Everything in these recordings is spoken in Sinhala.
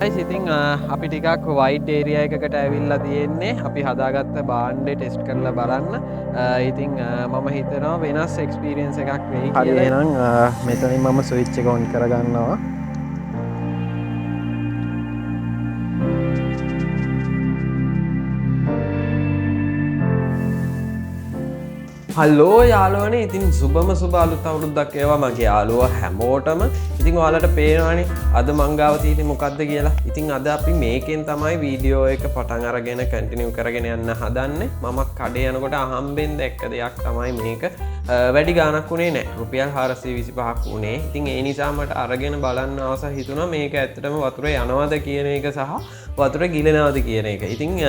ඉතින් අපි ටිකක් වයිඩ් ඒරියා එකකට ඇවිල්ලා තියෙන්නේ. අපි හදාගත්ත භාණ්ඩේ ටෙස්ට් කරලා බලන්න. ඉතින් මම හිතනවා වෙනස් එක්ස්පීරියන්ස් එකක් වෙයි කියලා. හරි එහෙනම් මෙතනින් මම ස්විච් එක ඔන් කරගන්නවා. හලෝ යාළුවනේ ඉතින් සුබම සුබ අලුත් අවුරුද්දක් වේවා මගේ යාළුවා හැමෝටම. ඉතින් ඔයාලට පේනවනේ අද මං ගාව තියෙන්නේ මොකද්ද කියලා. ඉතින් අද අපි මේකෙන් තමයි වීඩියෝ එක පටන් අරගෙන කන්ටිනියු කරගෙන යන්න හදන්නේ. මම කඩේ යනකොට අහම්බෙන් දැක්ක දෙයක් තමයි මේක. වැඩි ගාණක් උනේ නැහැ. රුපියල් 425ක් උනේ. ඉතින් ඒ නිසා මට අරගෙන බලන්න ආස හිතුණා මේක ඇත්තටම වතුරේ යනවද කියන එක සහ වතුර ගිලෙනවද කියන එක. ඉතින්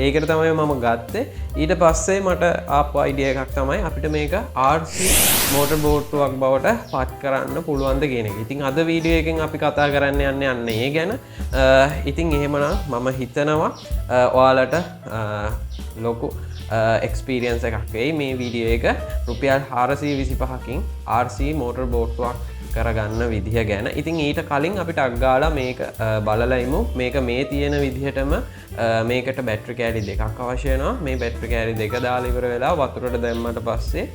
ඒකට තමයි මම ගත්තේ. ඊට පස්සේ මට ආපු අයිඩියා එකක් තමයි අපිට මේක RC මෝටර් බෝට්ටුවක් බවට පත් කරන්න පුළුවන්ද කියන එක. ඉතින් අද වීඩියෝ එකෙන් අපි කතා කරන්න යන්නේ ඒ ගැන. ඉතින් එහෙමනම් මම හිතනවා ඔයාලට ලොකු එක්ස්පීරියන්ස් එකක් වෙයි මේ වීඩියෝ එක. රුපියල් 425කින් RC මෝටර් බෝට්ටුවක් කරගන්න විදිහ ගැන. ඉතින් ඊට කලින් අපිට අග්ගාලා මේක බලලයිමු. මේක මේ තියෙන විදිහටම මේකට බැටරි කෑලි දෙකක් අවශ්‍ය වෙනවා. මේ බැටරි කෑලි දෙක දාලා ඉවර වෙලා වතුරට දැම්මට පස්සේ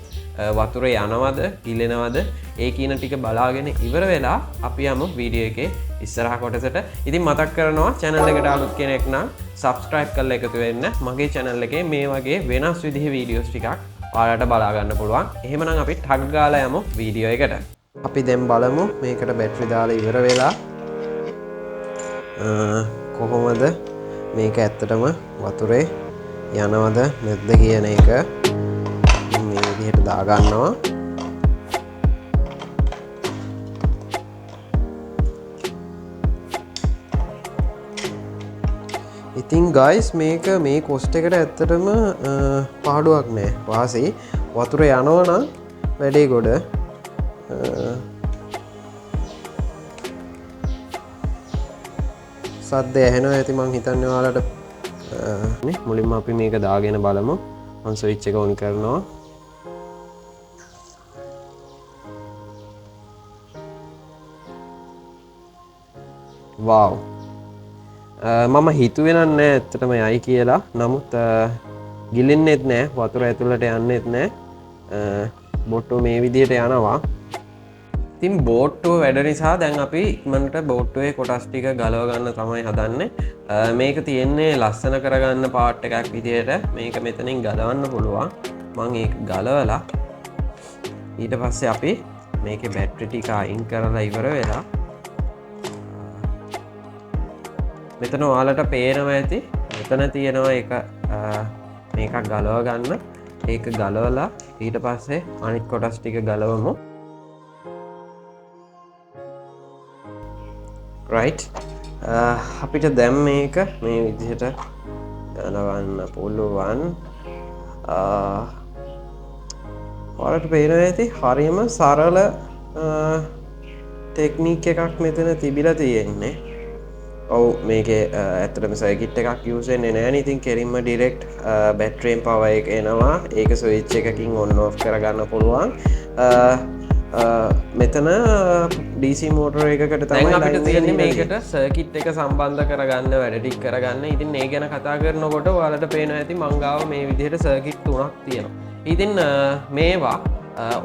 වතුර යනවද ගිලෙනවද ඒ කියන ටික බලාගෙන ඉවර වෙලා අපි යමු වීඩියෝ එකේ ඉස්සරහ කොටසට. ඉතින් මතක් කරනවා channel එකට අලුත් කෙනෙක් නම් subscribe කරලා එකතු වෙන්න. මගේ channel එකේ මේ වගේ වෙනස් විදිහේ වීඩියෝස් ටිකක් ඔයාලට බලා ගන්න පුළුවන්. එහෙමනම් අපි ටග් ගාලා යමු වීඩියෝ එකට. අපි දැන් බලමු මේකට බැටරි දාලා ඉවර වෙලා කොහොමද මේක ඇත්තටම වතුරේ යනවද නැද්ද කියන එක මේ විදිහට දාගන්නවා. ඉතින් ගයිස් මේක මේ කොස්ට් එකට ඇත්තටම පාඩුවක් නෑ. වාසි වතුර යනවා නම් වැඩේ ගොඩ. සද්ද ඇහෙනවා ඇති මං හිතන්නේ ඔයාලට. මුලින්ම අපි මේක දාගෙන බලමු. මං ස්විච් එක ඔන් කරනවා. වව්. මම හිතුවේ නෑ ඇත්තටම යයි කියලා. නමුත් ගිලෙන්නෙත් නෑ, වතුර ඇතුළට යන්නෙත් නෑ. බොට්ටුව මේ විදිහට යනවා. ඉතින් බෝට්ටුව වැඩ නිසා දැන් අපි ඉක්මනට බෝට්ටුවේ කොටස් ටික ගලව ගන්න තමයි හදන්නේ. මේක තියෙන්නේ ලස්සන කරගන්න පාර්ට් එකක් විදිහට. මේක මෙතනින් ගලවන්න පුළුවන්. මම ඒක ගලවලා ඊට පස්සේ අපි මේකේ බැටරි ටික අයින් කරලා ඉවර වෙලා මෙතන ඔයාලට පේනවා ඇති. මෙතන තියෙනවා එක මේකක් ගලව ගන්න. ඒක ගලවලා ඊට පස්සේ අනිත් කොටස් ටික ගලවමු. right. අපිට දැන් මේක මේ විදිහට ගලවන්න පුළුවන්. ඔයාලට පේනවා ඇති හරියම සරල ටෙක්නික් එකක් මෙතන තිබිලා තියෙන්නේ. ඔව් මේකේ ඇත්තටම සර්කිට් එකක් යූස් වෙන්නේ නැහැ නේ. ඉතින් කෙලින්ම ඩිරෙක්ට් බැටරියෙන් පවර් එක එනවා. ඒක ස්විච් එකකින් ඔන් ඔෆ් කරගන්න පුළුවන්. මෙතන DC මෝටර් එකකට තමයි අපිට තියෙන්නේ මේකට සර්කිට් එක සම්බන්ධ කරගන්න වැඩ ටික කරගන්න. ඉතින් ඒ ගැන කතා කරනකොට ඔයාලට පේනවා ඇති මං ගාව මේ විදිහට සර්කිට් තුනක් තියෙනවා. ඉතින් මේවා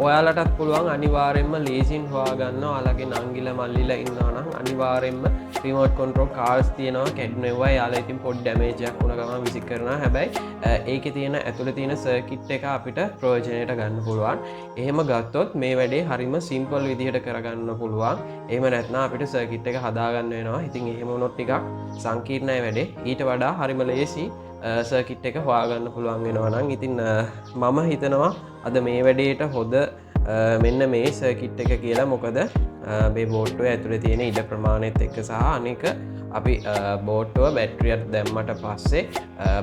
ඔයාලටත් පුළුවන් අනිවාර්යෙන්ම ලේසින් හොයාගන්න. ඔයාලගේ නංගිල මල්ලිලා ඉන්නවා නම් අනිවාර්යෙන්ම රිමෝට් කන්ට්‍රෝල් කාර්ස් තියෙනවා. කැඩුනේවා යාලා ඉතින් පොඩි ඩැමේජ් එකක් වුණ ගමන් විසික් කරනවා. හැබැයි ඒකේ තියෙන ඇතුලේ තියෙන සර්කිට් එක අපිට ප්‍රයෝජනයට ගන්න පුළුවන්. එහෙම ගත්තොත් මේ වැඩේ හරිම සිම්පල් විදිහට කරගන්න පුළුවන්. එහෙම නැත්නම් අපිට සර්කිට් එක හදාගන්න වෙනවා. ඉතින් එහෙම වුණොත් ටිකක් සංකීර්ණයි වැඩේ. ඊට වඩා හරිම ලේසි සර්කිට් එක හොයාගන්න පුළුවන් වෙනවා නම් ඉතින් මම හිතනවා අද මේ වැඩේට හොඳ මෙන්න මේ සර්කිට් එක කියලා. මොකද මේ බෝට්ටුවේ ඇතුලේ තියෙන ඉඩ ප්‍රමාණයත් එක්ක සහ අනික අපි බෝට්ටුව බැටරියට දැම්මට පස්සේ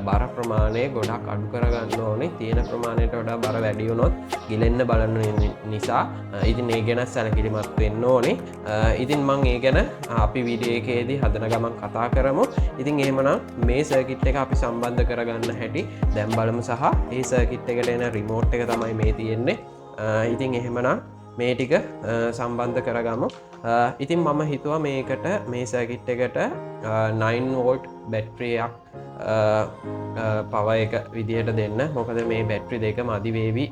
බර ප්‍රමාණය ගොඩක් අඩු කරගන්න ඕනේ. තියෙන ප්‍රමාණයට වඩා බර වැඩි වුණොත් ගිලෙන්න බලන නිසා ඉතින් ඒ ගැන සැලකිලිමත් වෙන්න ඕනේ. ඉතින් මම ඒ ගැන අපි වීඩියෝ එකේදී හදන ගමන් කතා කරමු. ඉතින් එහෙමනම් මේ සර්කිට් එක අපි සම්බන්ධ කරගන්න හැටි දැන් බලමු. සහ ඒ සර්කිට් එකට එන රිමෝට් එක තමයි මේ තියෙන්නේ. ඉතින් එහෙමනම් මේ ටික සම්බන්ධ කරගමු. ඉතින් මම හිතුවා මේකට මේ සර්කිට් එකට 9V බැට්‍රියක් පව එක විදිහට දෙන්න. මොකද මේ බැට්‍රි දෙක මදිවේවි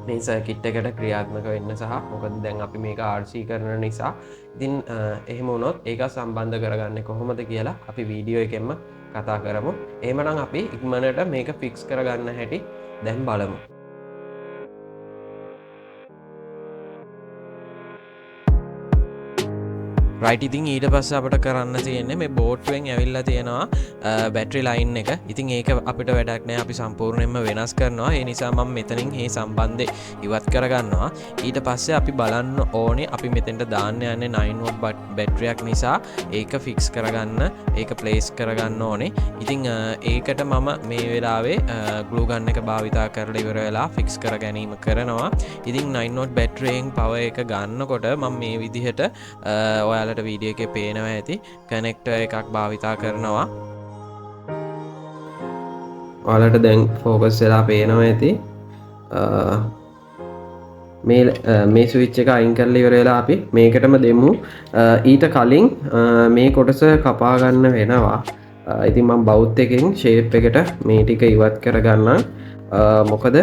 මේ සර්කිට් එකට ක්‍රියාත්මක වෙන්න සහ මොකද දැන් අපි මේක RC කරන නිසා. ඉතින් එහෙම වුණොත් ඒක සම්බන්ධ කරගන්නේ කොහොමද කියලා අපි වීඩියෝ එකෙන්ම කතා කරමු. එහෙමනම් අපි ඉක්මනට මේක ෆික්ස් කරගන්න හැටි දැන් බලමු. රයිට් ඉතින් ඊට පස්සේ අපිට කරන්න තියෙන්නේ මේ බෝට්ටුවෙන් ඇවිල්ලා තියෙනවා බැටරි ලයින් එක. ඉතින් ඒක අපිට වැඩක් නෑ, අපි සම්පූර්ණයෙන්ම වෙනස් කරනවා. ඒ නිසා මම මෙතනින් මේ සම්බන්ධය ඉවත් කරගන්නවා. ඊට පස්සේ අපි බලන්න ඕනේ අපි මෙතෙන්ට දාන්න යන්නේ 9V බැටරියක් නිසා ඒක ෆික්ස් කරගන්න, ඒක ප්ලේස් කරගන්න ඕනේ. ඉතින් ඒකට මම මේ වෙලාවේ ග්ලූ ගන් එක භාවිතා කරලා ඉවර වෙලා ෆික්ස් කර ගැනීම කරනවා. ඉතින් 9V බැටරියෙන් පවර් එක ගන්නකොට මම මේ විදිහට ඔයාලට වීඩියෝ එකේ පේනවා ඇති කනෙක්ටර් එකක් භාවිතා කරනවා. ඔයාලට දැන් ෆෝකස් වෙලා පේනවා ඇති. මේ ස්විච් එක අයින් කරලා ඉවර වෙලා අපි මේකටම දෙමු. ඊට කලින් මේ කොටස කපා ගන්න වෙනවා. ඉතින් මම බවුත් එකෙන් ෂේප් එකට මේ ටික ඉවත් කරගන්නම්. මොකද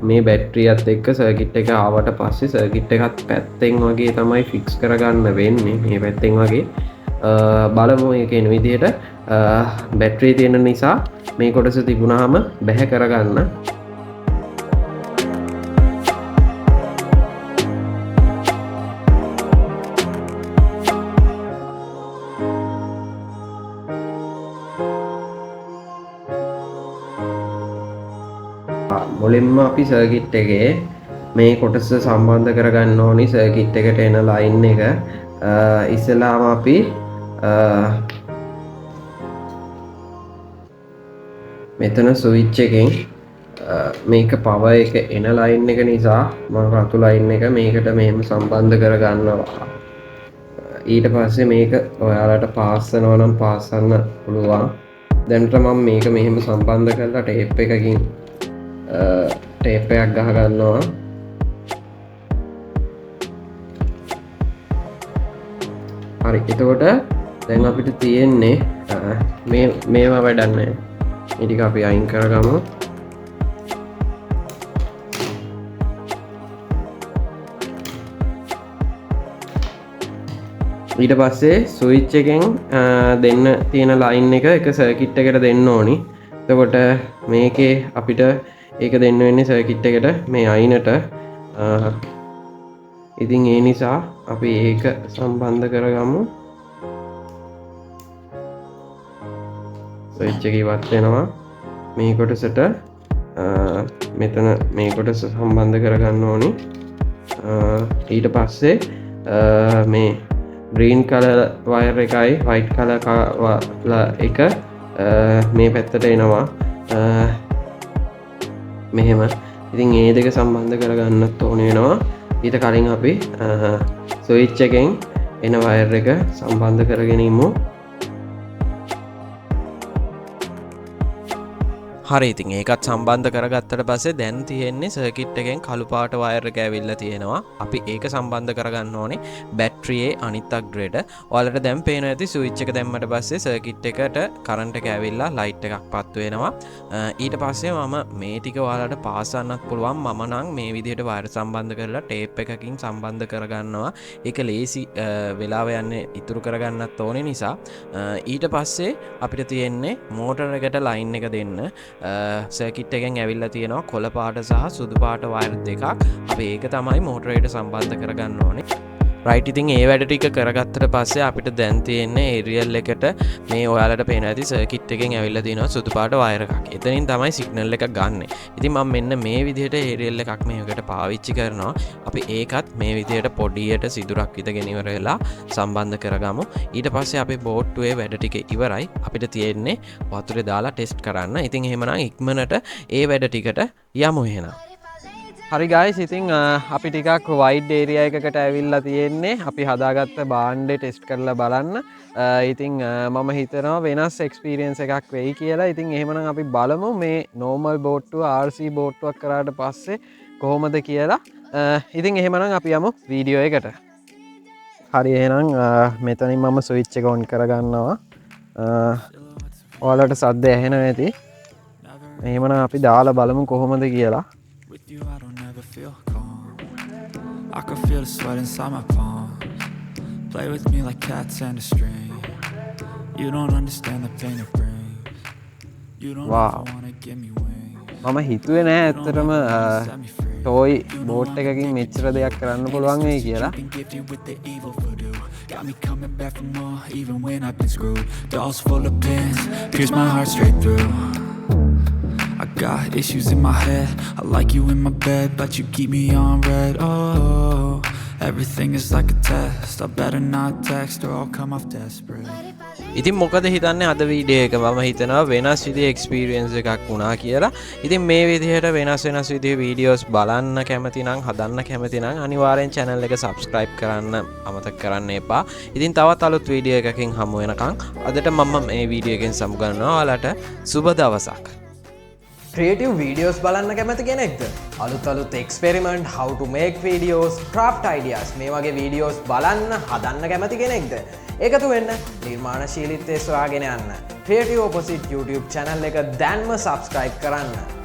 මේ බැටරියත් එක්ක සර්කිට් එක ආවට පස්සේ සර්කිට් එකත් පැත්තෙන් වගේ තමයි ෆික්ස් කරගන්න වෙන්නේ. මේ පැත්තෙන් වගේ බලමු ඒක එන විදිහට. බැටරිය තියෙන නිසා මේ කොටස තිබුණාම බැහැ කරගන්න. මුලින්ම අපි සර්කිට් එකේ මේ කොටස සම්බන්ධ කරගන්න ඕනි සර්කිට් එකට එන ලයින් එක. ඉස්සෙල්ලාම අපි මෙතන ස්විච් එකෙන් මේක පවර් එක එන ලයින් එක නිසා මම රතු ලයින් එක මේකට මෙහෙම සම්බන්ධ කරගන්නවා. ඊට පස්සේ මේක ඔයාලට පාස් කරනවා නම් පාස් කරන්න පුළුවන්. දැනට මම මේක මෙහෙම සම්බන්ධ කරලා ටේප් එකකින් ටේප් එකක් ගහ ගන්නවා. හරි, එතකොට දැන් අපිට තියෙන්නේ මේවා වැඩක් නැහැ. මේ ටික අපි අයින් කරගමු. ඊට පස්සේ ස්විච් එකෙන් දෙන්න තියෙන ලයින් එක සර්කිට් එකට දෙන්න ඕනි. එතකොට මේකේ අපිට ඒක දෙන්න වෙන්නේ සර්කිට් එකට මේ අයිනට. ඉතින් ඒ නිසා අපි ඒක සම්බන්ධ කරගමු. ස්විච් එක ඉවත් වෙනවා. මේ කොටසට මෙතන මේ කොටස සම්බන්ධ කරගන්න ඕනි. ඊට පස්සේ මේ ග්‍රීන් කලර් වයර් එකයි වයිට් කලර් එක මේ පැත්තට එනවා. මෙහෙම. ඉතින් ඒ දෙක සම්බන්ධ කරගන්නත් ඕනේ වෙනවා. ඊට කලින් අපි ස්විච් එකෙන් එන වයර් එක සම්බන්ධ කරගෙන ඉමු. හරි, ඉතින් ඒකත් සම්බන්ධ කරගත්තට පස්සේ දැන් තියෙන්නේ සර්කිට් එකෙන් කළු පාට වයර් එක ඇවිල්ලා තියෙනවා. අපි ඒක සම්බන්ධ කරගන්න ඕනේ බැටරියේ අනිත් අග්‍රේට. ඔයාලට දැන් පේනවා ඇති ස්විච් එක දැම්මට පස්සේ සර්කිට් එකට කරන්ට් එක ඇවිල්ලා ලයිට් එකක් පත්තු වෙනවා. ඊට පස්සේ මම මේ ටික ඔයාලට පාස් කරන්නත් පුළුවන්. මම නම් මේ විදිහට වයර් සම්බන්ධ කරලා ටේප් එකකින් සම්බන්ධ කරගන්නවා. ඒක ලේසි වෙලාව යන්නේ ඉතුරු කරගන්නත් ඕනේ නිසා. ඊට පස්සේ අපිට තියෙන්නේ මෝටර් එකට ලයින් එක දෙන්න. සර්කිට් එකෙන් ඇවිල්ලා තියෙනවා කොළ පාට සහ සුදු පාට වයර් දෙකක්. අපි ඒක තමයි මෝටරේට සම්බන්ධ කරගන්න ඕනේ. රයිට්, ඉතින් ඒ වැඩ ටික කරගත්තට පස්සේ අපිට දැන් තියෙන්නේ ඒරියල් එකට මේ ඔයාලට පේන ඇති සර්කිට් එකෙන් ඇවිල්ලා තියෙනවා සුදු පාට වයර් එකක්. එතනින් තමයි සිග්නල් එක ගන්නෙ. ඉතින් මම මෙන්න මේ විදිහට ඒරියල් එකක් මේකට පාවිච්චි කරනවා. අපි ඒකත් මේ විදිහට පොඩියට සිදුරක් විදගෙන ඉවර වෙලා සම්බන්ධ කරගමු. ඊට පස්සේ අපේ බෝට්ටුවේ වැඩ ටික ඉවරයි. අපිට තියෙන්නේ වතුරේ දාලා ටෙස්ට් කරන්න. ඉතින් එහෙමනම් ඉක්මනට ඒ වැඩ ටිකට යමු එහෙනම්. හරි ගයිස්, ඉතින් අපි ටිකක් වයිඩ් ඒරියා එකකට ඇවිල්ලා තියෙන්නේ. අපි හදාගත්ත බාණ්ඩේ ටෙස්ට් කරලා බලන්න. ඉතින් මම හිතනවා වෙනස් එක්ස්පීරියන්ස් එකක් වෙයි කියලා. ඉතින් එහෙමනම් අපි බලමු මේ නෝමල් බෝට්ටුව RC බෝට්ටුවක් කරාට පස්සේ කොහොමද කියලා. ඉතින් එහෙමනම් අපි යමු වීඩියෝ එකට. හරි එහෙනම් මෙතනින් මම ස්විච් එක ඔන් කරගන්නවා. ඔයාලට සද්ද ඇහෙනවා ඇති. එහෙමනම් අපි දාලා බලමු කොහොමද කියලා. With you I don't ever feel calm. I can feel the sweat inside my palms. Play with me like cats and a string. You don't understand the pain it brings. You don't ever wanna give me wings. මම හිතුවේ නෑ ඇත්තටම ටෝයි බෝට් එකකින් මෙච්චර දෙයක් කරන්න පුළුවන් වෙයි කියලා. Got me coming back for more even when I've been screwed. Dolls full of pins, pierce my heart straight through. I got issues in my head. I like you in my bed, but you keep me on red. Oh, everything is like a test. I better not text or I'll come off desperate. ඉතින් මොකද හිතන්නේ අද වීඩියෝ එක මම හිතනවා වෙනස් විදිහේ එක්ස්පීරියන්ස් එකක් වුණා කියලා. ඉතින් මේ විදිහට වෙනස් විදිහේ වීඩියෝස් බලන්න කැමති නම් හදන්න කැමති නම් අනිවාර්යෙන් channel එක subscribe කරන්න අමතක කරන්න එපා. ඉතින් තවත් අලුත් වීඩියෝ එකකින් හමු වෙනකන් අදට මම මේ වීඩියෝ එකෙන් සමුගන්නවා. ඔයාලට සුබ දවසක්. ක්‍රියේටිව් වීඩියෝස් බලන්න කැමති කෙනෙක්ද? අලුත් experiment, how to make videos, craft ideas මේ වගේ වීඩියෝස් බලන්න හදන්න කැමති කෙනෙක්ද? එකතු වෙන්න නිර්මාණශීලීත්වය සොයාගෙන යන්න. Creative Opposite YouTube channel එක දැන්ම subscribe කරන්න.